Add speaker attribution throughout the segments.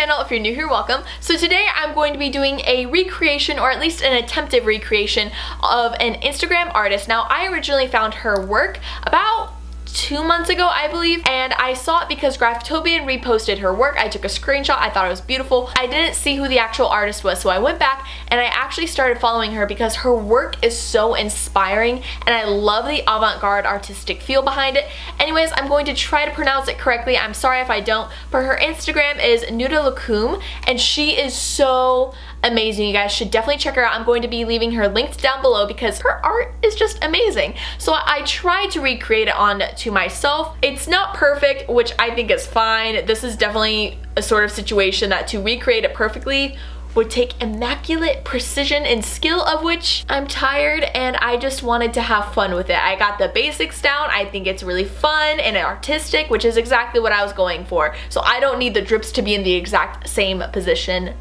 Speaker 1: channel. If you're new here, welcome. So today I'm going to be doing a recreation, or at least an attempted recreation, of an Instagram artist. Now, I originally found her work about 2 months ago, I believe, and I saw it because Graftobian reposted her work. I took a screenshot. I thought it was beautiful. I didn't see who the actual artist was, so I went back and I actually started following her because her work is so inspiring and I love the avant-garde artistic feel behind it. Anyways, I'm going to try to pronounce it correctly. I'm sorry if I don't, but her Instagram is nutalukum and she is so amazing. You guys should definitely check her out. I'm going to be leaving her linked down below because her art is just amazing. So I tried to recreate it on to myself. It's not perfect, which I think is fine. This is definitely a sort of situation that to recreate it perfectly would take immaculate precision and skill, of which I'm tired and I just wanted to have fun with it. I got the basics down. I think it's really fun and artistic, which is exactly what I was going for. So I don't need the drips to be in the exact same position.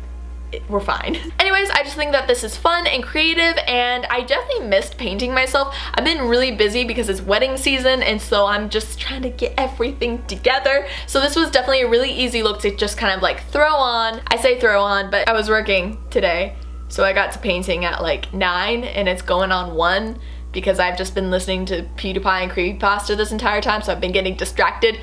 Speaker 1: We're fine. Anyways, I just think that this is fun and creative, and I definitely missed painting myself. I've been really busy because it's wedding season, and so I'm just trying to get everything together. So this was definitely a really easy look to just kind of like throw on. I say throw on, but I was working today, so I got to painting at like 9 and it's going on 1 because I've just been listening to Pewdiepie and creepypasta this entire time, so I've been getting distracted.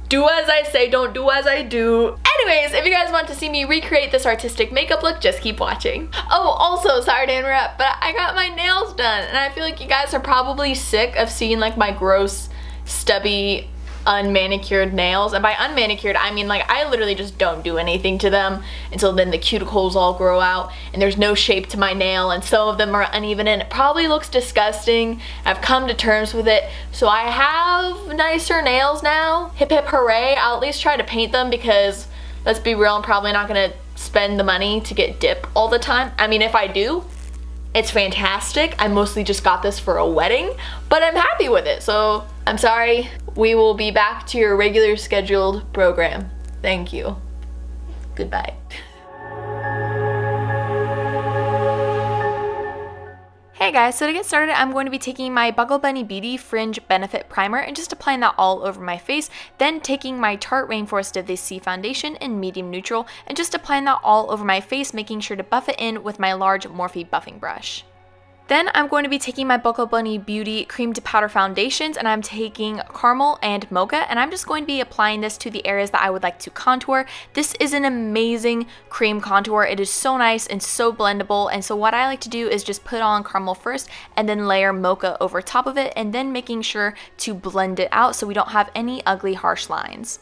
Speaker 1: Do as I say, don't do as I do. Anyways, if you guys want to see me recreate this artistic makeup look, just keep watching. Oh, also, sorry to interrupt, but I got my nails done, and I feel like you guys are probably sick of seeing like my gross, stubby, unmanicured nails. And by unmanicured, I mean like I literally just don't do anything to them until then the cuticles all grow out and there's no shape to my nail, and some of them are uneven and it probably looks disgusting. I've come to terms with it, so I have nicer nails now. Hip hip hooray. I'll at least try to paint them because let's be real, I'm probably not gonna spend the money to get dip all the time. I mean, if I do, it's fantastic. I mostly just got this for a wedding, but I'm happy with it, so I'm sorry. We will be back to your regular scheduled program. Thank you. Goodbye. Hey guys, so to get started, I'm going to be taking my Buckle Bunny Beauty Fringe Benefit Primer and just applying that all over my face, then taking my Tarte Rainforest of the Sea Foundation in medium neutral and just applying that all over my face, making sure to buff it in with my large Morphe buffing brush. Then I'm going to be taking my Buckle Bunny Beauty Cream to Powder Foundations, and I'm taking Caramel and Mocha, and I'm just going to be applying this to the areas that I would like to contour. This is an amazing cream contour. It is so nice and so blendable, and so what I like to do is just put on caramel first and then layer Mocha over top of it, and then making sure to blend it out so we don't have any ugly harsh lines.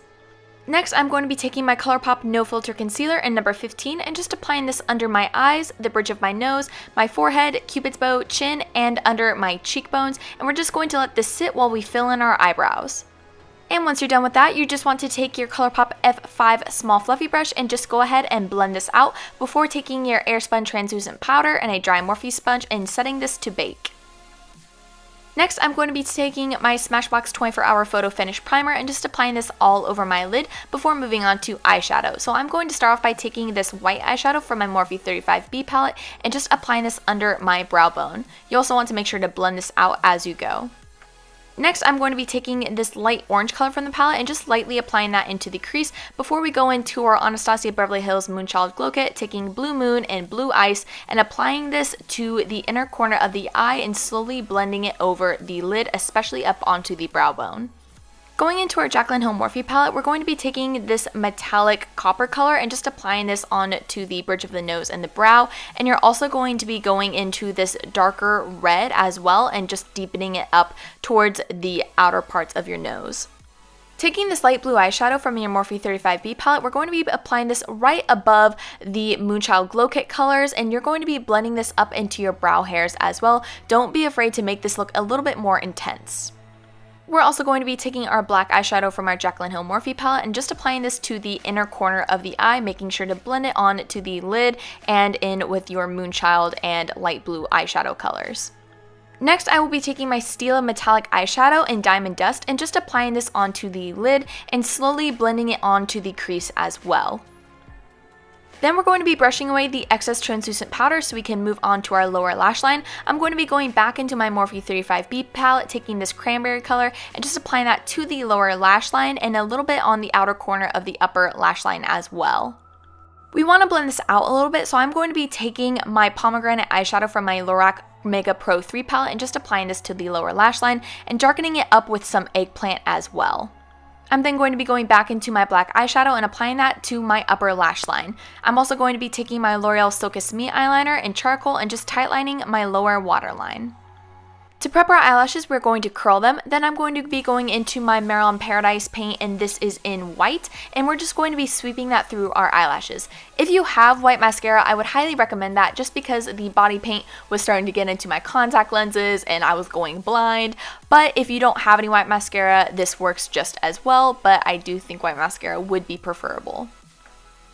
Speaker 1: Next, I'm going to be taking my ColourPop No Filter Concealer in number 15 and just applying this under my eyes, the bridge of my nose, my forehead, cupid's bow, chin, and under my cheekbones, and we're just going to let this sit while we fill in our eyebrows. And once you're done with that, you just want to take your ColourPop F5 Small Fluffy Brush and just go ahead and blend this out before taking your Airspun Translucent Powder and a dry Morphe sponge and setting this to bake. Next, I'm going to be taking my Smashbox 24-Hour Photo Finish Primer and just applying this all over my lid before moving on to eyeshadow. So I'm going to start off by taking this white eyeshadow from my Morphe 35B palette and just applying this under my brow bone. You also want to make sure to blend this out as you go. Next, I'm going to be taking this light orange color from the palette and just lightly applying that into the crease before we go into our Anastasia Beverly Hills Moonchild Glow Kit, taking Blue Moon and Blue Ice and applying this to the inner corner of the eye and slowly blending it over the lid, especially up onto the brow bone. Going into our Jaclyn Hill Morphe palette, we're going to be taking this metallic copper color and just applying this on to the bridge of the nose and the brow. And you're also going to be going into this darker red as well and just deepening it up towards the outer parts of your nose. Taking this light blue eyeshadow from your Morphe 35B palette, we're going to be applying this right above the Moonchild Glow Kit colors, and you're going to be blending this up into your brow hairs as well. Don't be afraid to make this look a little bit more intense. We're also going to be taking our black eyeshadow from our Jaclyn Hill Morphe palette and just applying this to the inner corner of the eye, making sure to blend it on to the lid and in with your Moonchild and light blue eyeshadow colors. Next, I will be taking my Stila Metallic Eyeshadow in Diamond Dust and just applying this onto the lid and slowly blending it onto the crease as well. Then we're going to be brushing away the excess translucent powder so we can move on to our lower lash line. I'm going to be going back into my Morphe 35B palette, taking this cranberry color and just applying that to the lower lash line and a little bit on the outer corner of the upper lash line as well. We want to blend this out a little bit, so I'm going to be taking my pomegranate eyeshadow from my Lorac Mega Pro 3 palette and just applying this to the lower lash line and darkening it up with some eggplant as well. I'm then going to be going back into my black eyeshadow and applying that to my upper lash line. I'm also going to be taking my L'Oreal Silkist Me eyeliner in charcoal and just tightlining my lower waterline. To prep our eyelashes, we're going to curl them. Then I'm going to be going into my Madalyn Paradise paint, and this is in white, and we're just going to be sweeping that through our eyelashes. If you have white mascara, I would highly recommend that just because the body paint was starting to get into my contact lenses and I was going blind. But if you don't have any white mascara, this works just as well, but I do think white mascara would be preferable.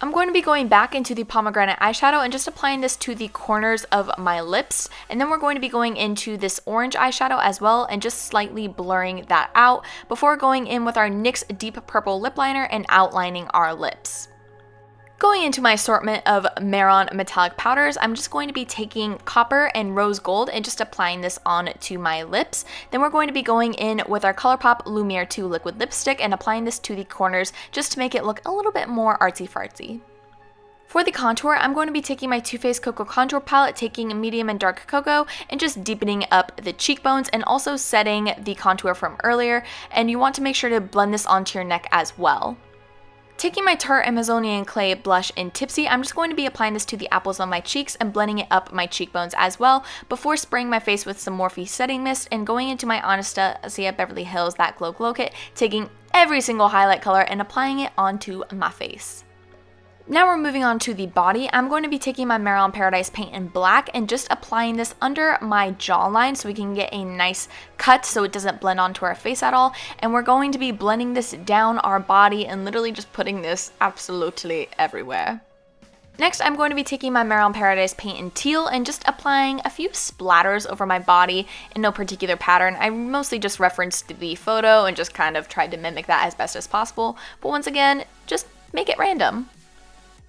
Speaker 1: I'm going to be going back into the pomegranate eyeshadow and just applying this to the corners of my lips, and then we're going to be going into this orange eyeshadow as well and just slightly blurring that out before going in with our NYX Deep Purple lip liner and outlining our lips. Going into my assortment of Madalyn metallic powders, I'm just going to be taking copper and rose gold and just applying this on to my lips. Then we're going to be going in with our ColourPop Lumiere 2 liquid lipstick and applying this to the corners just to make it look a little bit more artsy-fartsy. For the contour, I'm going to be taking my Too Faced Cocoa Contour Palette, taking medium and dark cocoa, and just deepening up the cheekbones and also setting the contour from earlier, and you want to make sure to blend this onto your neck as well. Taking my Tarte Amazonian Clay blush in Tipsy, I'm just going to be applying this to the apples on my cheeks and blending it up my cheekbones as well before spraying my face with some Morphe setting mist and going into my Anastasia Beverly Hills That Glow Glow Kit, taking every single highlight color and applying it onto my face. Now we're moving on to the body. I'm going to be taking my Madalyn Paradise paint in black and just applying this under my jawline so we can get a nice cut so it doesn't blend onto our face at all. And we're going to be blending this down our body and literally just putting this absolutely everywhere. Next, I'm going to be taking my Madalyn Paradise paint in teal and just applying a few splatters over my body in no particular pattern. I mostly just referenced the photo and just kind of tried to mimic that as best as possible. But once again, just make it random.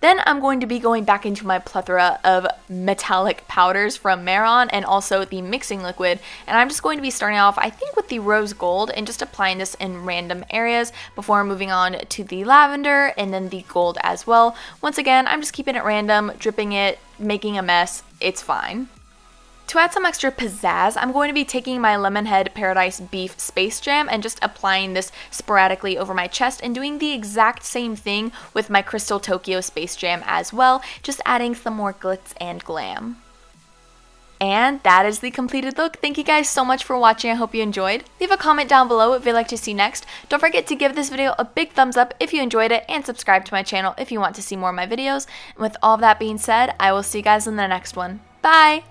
Speaker 1: Then I'm going to be going back into my plethora of metallic powders from Madalyn and also the mixing liquid, and I'm just going to be starting off, I think, with the rose gold and just applying this in random areas before moving on to the lavender and then the gold as well. Once again, I'm just keeping it random, dripping it, making a mess, it's fine. To add some extra pizzazz, I'm going to be taking my Lemonhead Paradise Beef Space Jam and just applying this sporadically over my chest and doing the exact same thing with my Crystal Tokyo Space Jam as well, just adding some more glitz and glam. And that is the completed look. Thank you guys so much for watching. I hope you enjoyed. Leave a comment down below if you'd like to see next. Don't forget to give this video a big thumbs up if you enjoyed it and subscribe to my channel if you want to see more of my videos. And with all of that being said, I will see you guys in the next one. Bye!